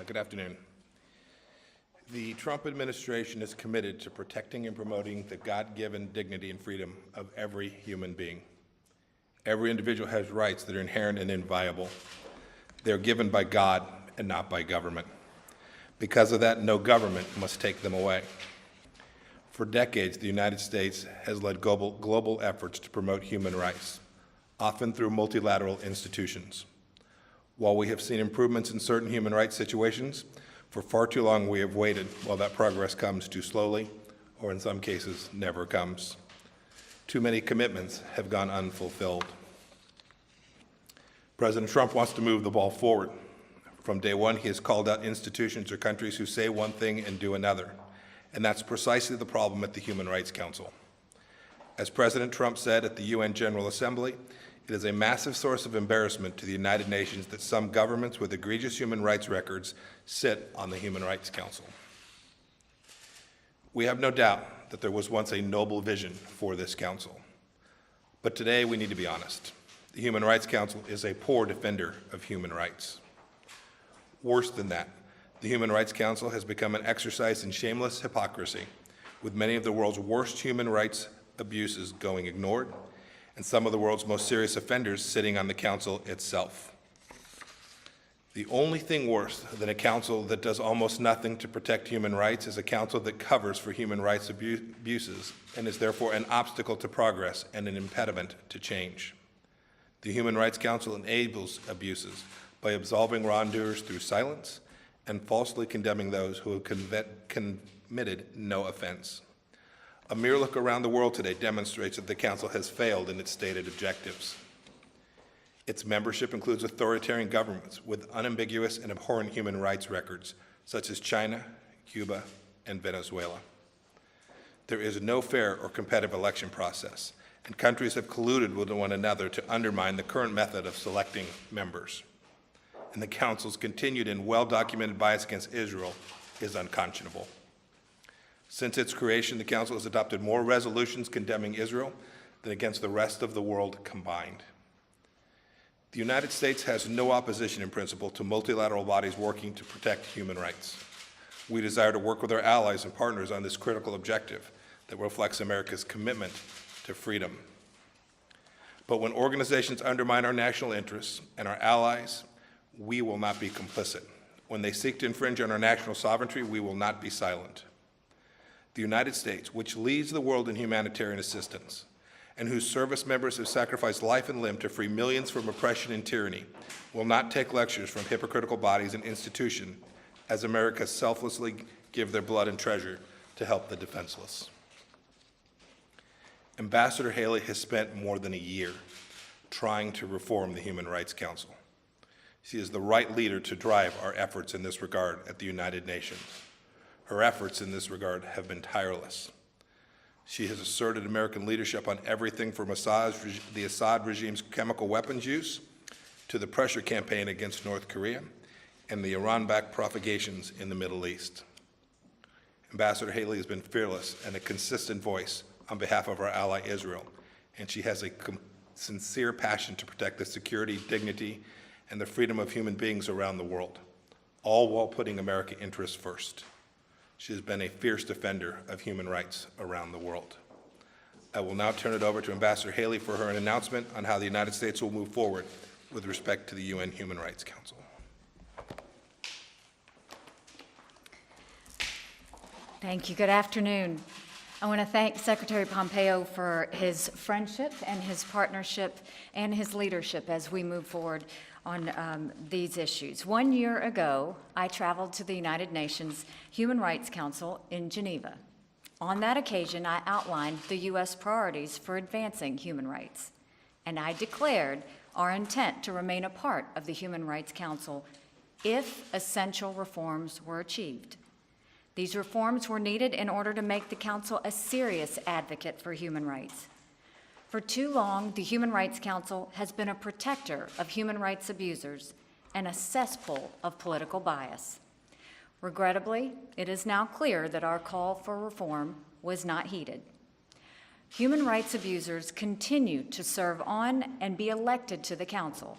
Good afternoon. The Trump administration is committed to protecting and promoting the God-given dignity and freedom of every human being. Every individual has rights that are inherent and inviolable. They're given by God and not by government. Because of that, no government must take them away. For decades, the United States has led global efforts to promote human rights, often through multilateral institutions. While we have seen improvements in certain human rights situations, for far too long we have waited while that progress comes too slowly, or in some cases, never comes. Too many commitments have gone unfulfilled. President Trump wants to move the ball forward. From day one, he has called out institutions or countries who say one thing and do another, and that's precisely the problem at the Human Rights Council. As President Trump said at the UN General Assembly, it is a massive source of embarrassment to the United Nations that some governments with egregious human rights records sit on the Human Rights Council. We have no doubt that there was once a noble vision for this council. But today we need to be honest. The Human Rights Council is a poor defender of human rights. Worse than that, the Human Rights Council has become an exercise in shameless hypocrisy, with many of the world's worst human rights abuses going ignored, and some of the world's most serious offenders sitting on the council itself. The only thing worse than a council that does almost nothing to protect human rights is a council that covers for human rights abuses and is therefore an obstacle to progress and an impediment to change. The Human Rights Council enables abuses by absolving wrongdoers through silence and falsely condemning those who have committed no offense. A mere look around the world today demonstrates that the Council has failed in its stated objectives. Its membership includes authoritarian governments with unambiguous and abhorrent human rights records, such as China, Cuba, and Venezuela. There is no fair or competitive election process, and countries have colluded with one another to undermine the current method of selecting members. And the Council's continued and well-documented bias against Israel is unconscionable. Since its creation, the Council has adopted more resolutions condemning Israel than against the rest of the world combined. The United States has no opposition in principle to multilateral bodies working to protect human rights. We desire to work with our allies and partners on this critical objective that reflects America's commitment to freedom. But when organizations undermine our national interests and our allies, we will not be complicit. When they seek to infringe on our national sovereignty, we will not be silent. The United States, which leads the world in humanitarian assistance, and whose service members have sacrificed life and limb to free millions from oppression and tyranny, will not take lectures from hypocritical bodies and institutions as America selflessly give their blood and treasure to help the defenseless. Ambassador Haley has spent more than a year trying to reform the Human Rights Council. She is the right leader to drive our efforts in this regard at the United Nations. Her efforts in this regard have been tireless. She has asserted American leadership on everything from the Assad regime's chemical weapons use to the pressure campaign against North Korea and the Iran-backed provocations in the Middle East. Ambassador Haley has been fearless and a consistent voice on behalf of our ally Israel, and she has a sincere passion to protect the security, dignity, and the freedom of human beings around the world, all while putting American interests first. She has been a fierce defender of human rights around the world. I will now turn it over to Ambassador Haley for her announcement on how the United States will move forward with respect to the UN Human Rights Council. Thank you. Good afternoon. I want to thank Secretary Pompeo for his friendship and his partnership and his leadership as we move forward on these issues. 1 year ago, I traveled to the United Nations Human Rights Council in Geneva. On that occasion, I outlined the U.S. priorities for advancing human rights, and I declared our intent to remain a part of the Human Rights Council if essential reforms were achieved. These reforms were needed in order to make the Council a serious advocate for human rights. For too long, the Human Rights Council has been a protector of human rights abusers and a cesspool of political bias. Regrettably, it is now clear that our call for reform was not heeded. Human rights abusers continue to serve on and be elected to the Council.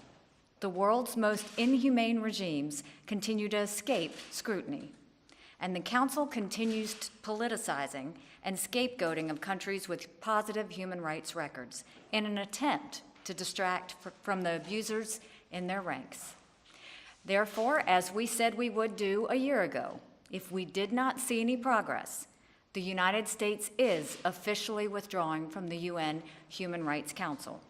The world's most inhumane regimes continue to escape scrutiny, and the Council continues politicizing and scapegoating of countries with positive human rights records in an attempt to distract from the abusers in their ranks. Therefore, as we said we would do a year ago, if we did not see any progress, the United States is officially withdrawing from the UN Human Rights Council.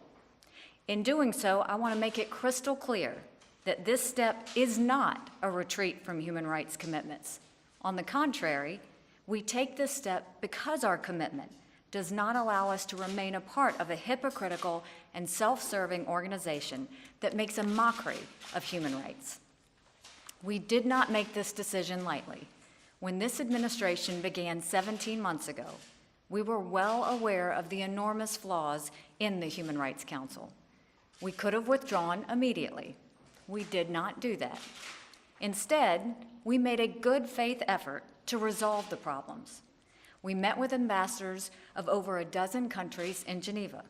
In doing so, I want to make it crystal clear that this step is not a retreat from human rights commitments. On the contrary, we take this step because our commitment does not allow us to remain a part of a hypocritical and self-serving organization that makes a mockery of human rights. We did not make this decision lightly. When this administration began 17 months ago, we were well aware of the enormous flaws in the Human Rights Council. We could have withdrawn immediately. We did not do that. Instead, we made a good faith effort to resolve the problems. We met with ambassadors of over a dozen countries in Geneva.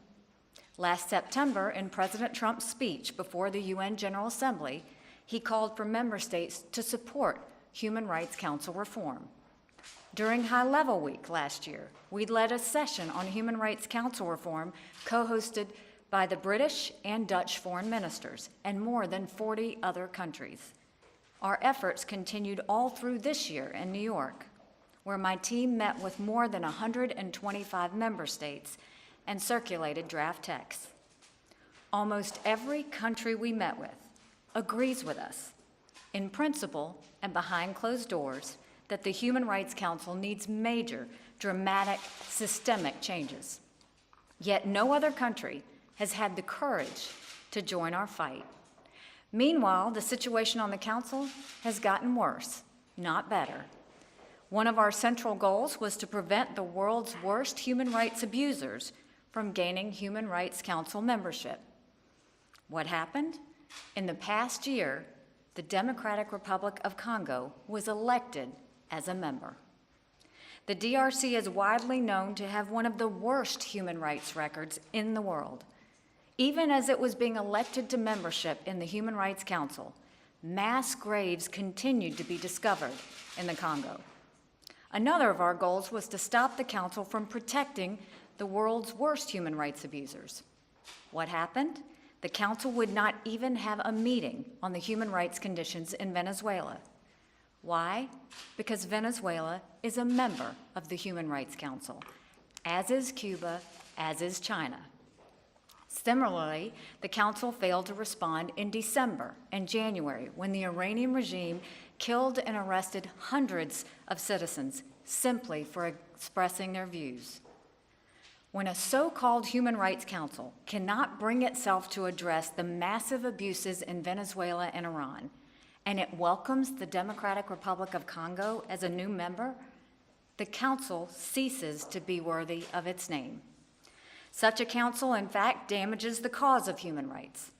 Last September, in President Trump's speech before the UN General Assembly, he called for member states to support Human Rights Council reform. During High Level Week last year, we led a session on Human Rights Council reform co-hosted by the British and Dutch foreign ministers and more than 40 other countries. Our efforts continued all through this year in New York, where my team met with more than 125 member states and circulated draft texts. Almost every country we met with agrees with us, in principle and behind closed doors, that the Human Rights Council needs major, dramatic, systemic changes. Yet no other country has had the courage to join our fight. Meanwhile, the situation on the Council has gotten worse, not better. One of our central goals was to prevent the world's worst human rights abusers from gaining Human Rights Council membership. What happened? In the past year, the Democratic Republic of Congo was elected as a member. The DRC is widely known to have one of the worst human rights records in the world. Even as it was being elected to membership in the Human Rights Council, mass graves continued to be discovered in the Congo. Another of our goals was to stop the Council from protecting the world's worst human rights abusers. What happened? The Council would not even have a meeting on the human rights conditions in Venezuela. Why? Because Venezuela is a member of the Human Rights Council, as is Cuba, as is China. Similarly, the Council failed to respond in December and January when the Iranian regime killed and arrested hundreds of citizens simply for expressing their views. When a so-called Human Rights Council cannot bring itself to address the massive abuses in Venezuela and Iran, and it welcomes the Democratic Republic of Congo as a new member, the Council ceases to be worthy of its name. Such a council, in fact, damages the cause of human rights.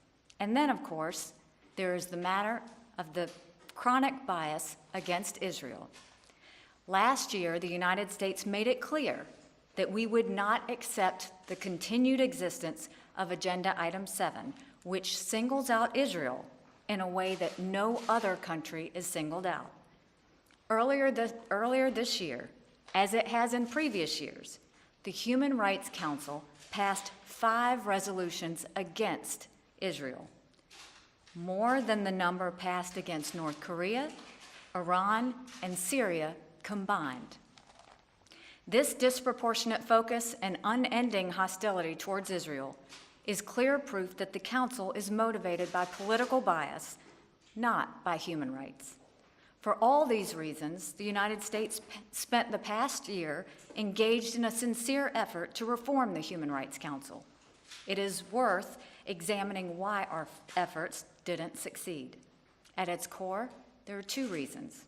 And then, of course, there is the matter of the chronic bias against Israel. Last year, the United States made it clear that we would not accept the continued existence of Agenda Item 7, which singles out Israel in a way that no other country is singled out. Earlier this year, as it has in previous years, the Human Rights Council passed 5 resolutions against Israel, more than the number passed against North Korea, Iran, and Syria combined. This disproportionate focus and unending hostility towards Israel is clear proof that the Council is motivated by political bias, not by human rights. For all these reasons, the United States spent the past year engaged in a sincere effort to reform the Human Rights Council. It is worth examining why our efforts didn't succeed. At its core, there are 2 reasons.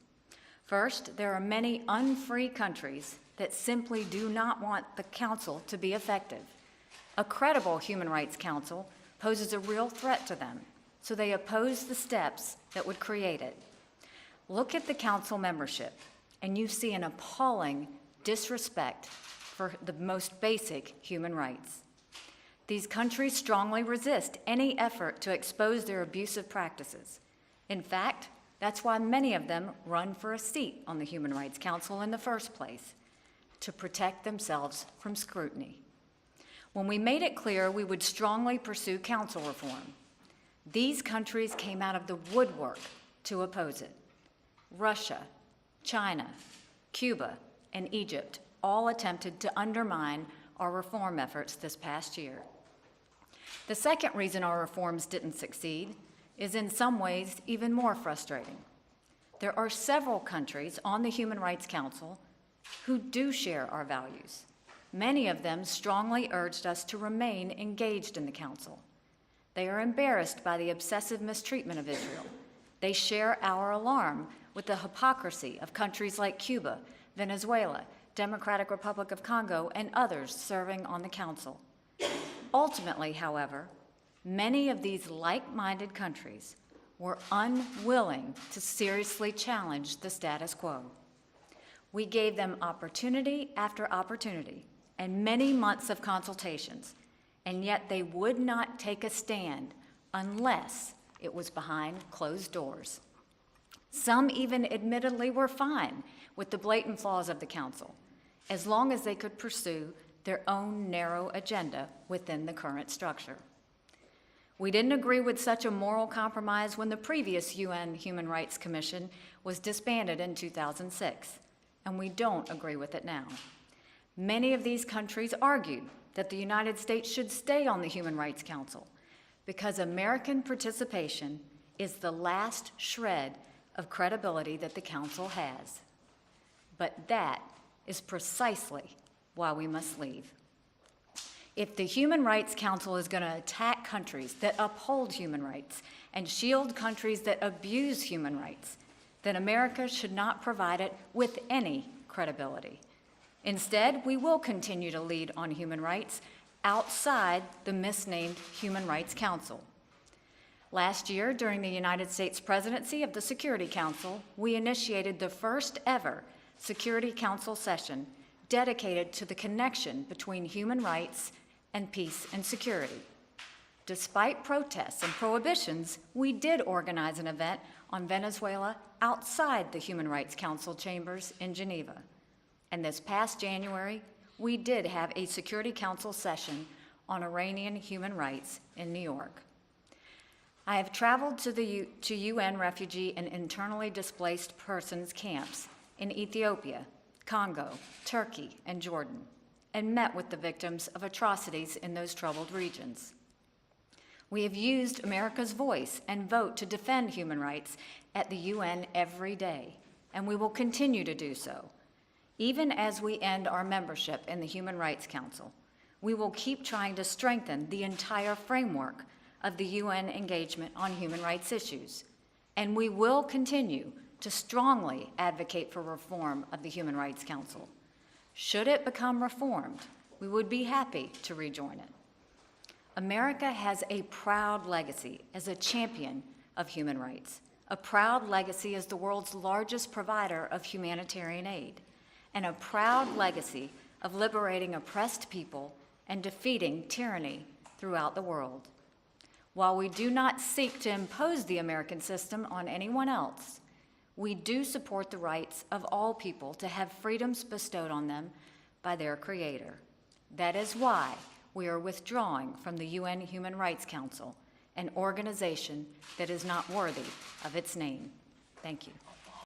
First, there are many unfree countries that simply do not want the Council to be effective. A credible Human Rights Council poses a real threat to them, so they oppose the steps that would create it. Look at the Council membership, and you see an appalling disrespect for the most basic human rights. These countries strongly resist any effort to expose their abusive practices. In fact, that's why many of them run for a seat on the Human Rights Council in the first place, to protect themselves from scrutiny. When we made it clear we would strongly pursue council reform, these countries came out of the woodwork to oppose it. Russia, China, Cuba, and Egypt all attempted to undermine our reform efforts this past year. The second reason our reforms didn't succeed is in some ways even more frustrating. There are several countries on the Human Rights Council who do share our values. Many of them strongly urged us to remain engaged in the Council. They are embarrassed by the obsessive mistreatment of Israel. They share our alarm with the hypocrisy of countries like Cuba, Venezuela, Democratic Republic of Congo, and others serving on the Council. Ultimately, however, many of these like-minded countries were unwilling to seriously challenge the status quo. We gave them opportunity after opportunity and many months of consultations, and yet they would not take a stand unless it was behind closed doors. Some even admittedly were fine with the blatant flaws of the Council, as long as they could pursue their own narrow agenda within the current structure. We didn't agree with such a moral compromise when the previous UN Human Rights Commission was disbanded in 2006, and we don't agree with it now. Many of these countries argued that the United States should stay on the Human Rights Council because American participation is the last shred of credibility that the Council has. But that is precisely why we must leave. If the Human Rights Council is going to attack countries that uphold human rights and shield countries that abuse human rights, then America should not provide it with any credibility. Instead, we will continue to lead on human rights outside the misnamed Human Rights Council. Last year, during the United States presidency of the Security Council, we initiated the first ever Security Council session dedicated to the connection between human rights and peace and security. Despite protests and prohibitions, we did organize an event on Venezuela outside the Human Rights Council chambers in Geneva. And this past January, we did have a Security Council session on Iranian human rights in New York. I have traveled to UN refugee and internally displaced persons camps in Ethiopia, Congo, Turkey, and Jordan, and met with the victims of atrocities in those troubled regions. We have used America's voice and vote to defend human rights at the UN every day, and we will continue to do so. Even as we end our membership in the Human Rights Council, we will keep trying to strengthen the entire framework of the UN engagement on human rights issues, and we will continue to strongly advocate for reform of the Human Rights Council. Should it become reformed, we would be happy to rejoin it. America has a proud legacy as a champion of human rights, a proud legacy as the world's largest provider of humanitarian aid, and a proud legacy of liberating oppressed people and defeating tyranny throughout the world. While we do not seek to impose the American system on anyone else, we do support the rights of all people to have freedoms bestowed on them by their Creator. That is why we are withdrawing from the UN Human Rights Council, an organization that is not worthy of its name. Thank you.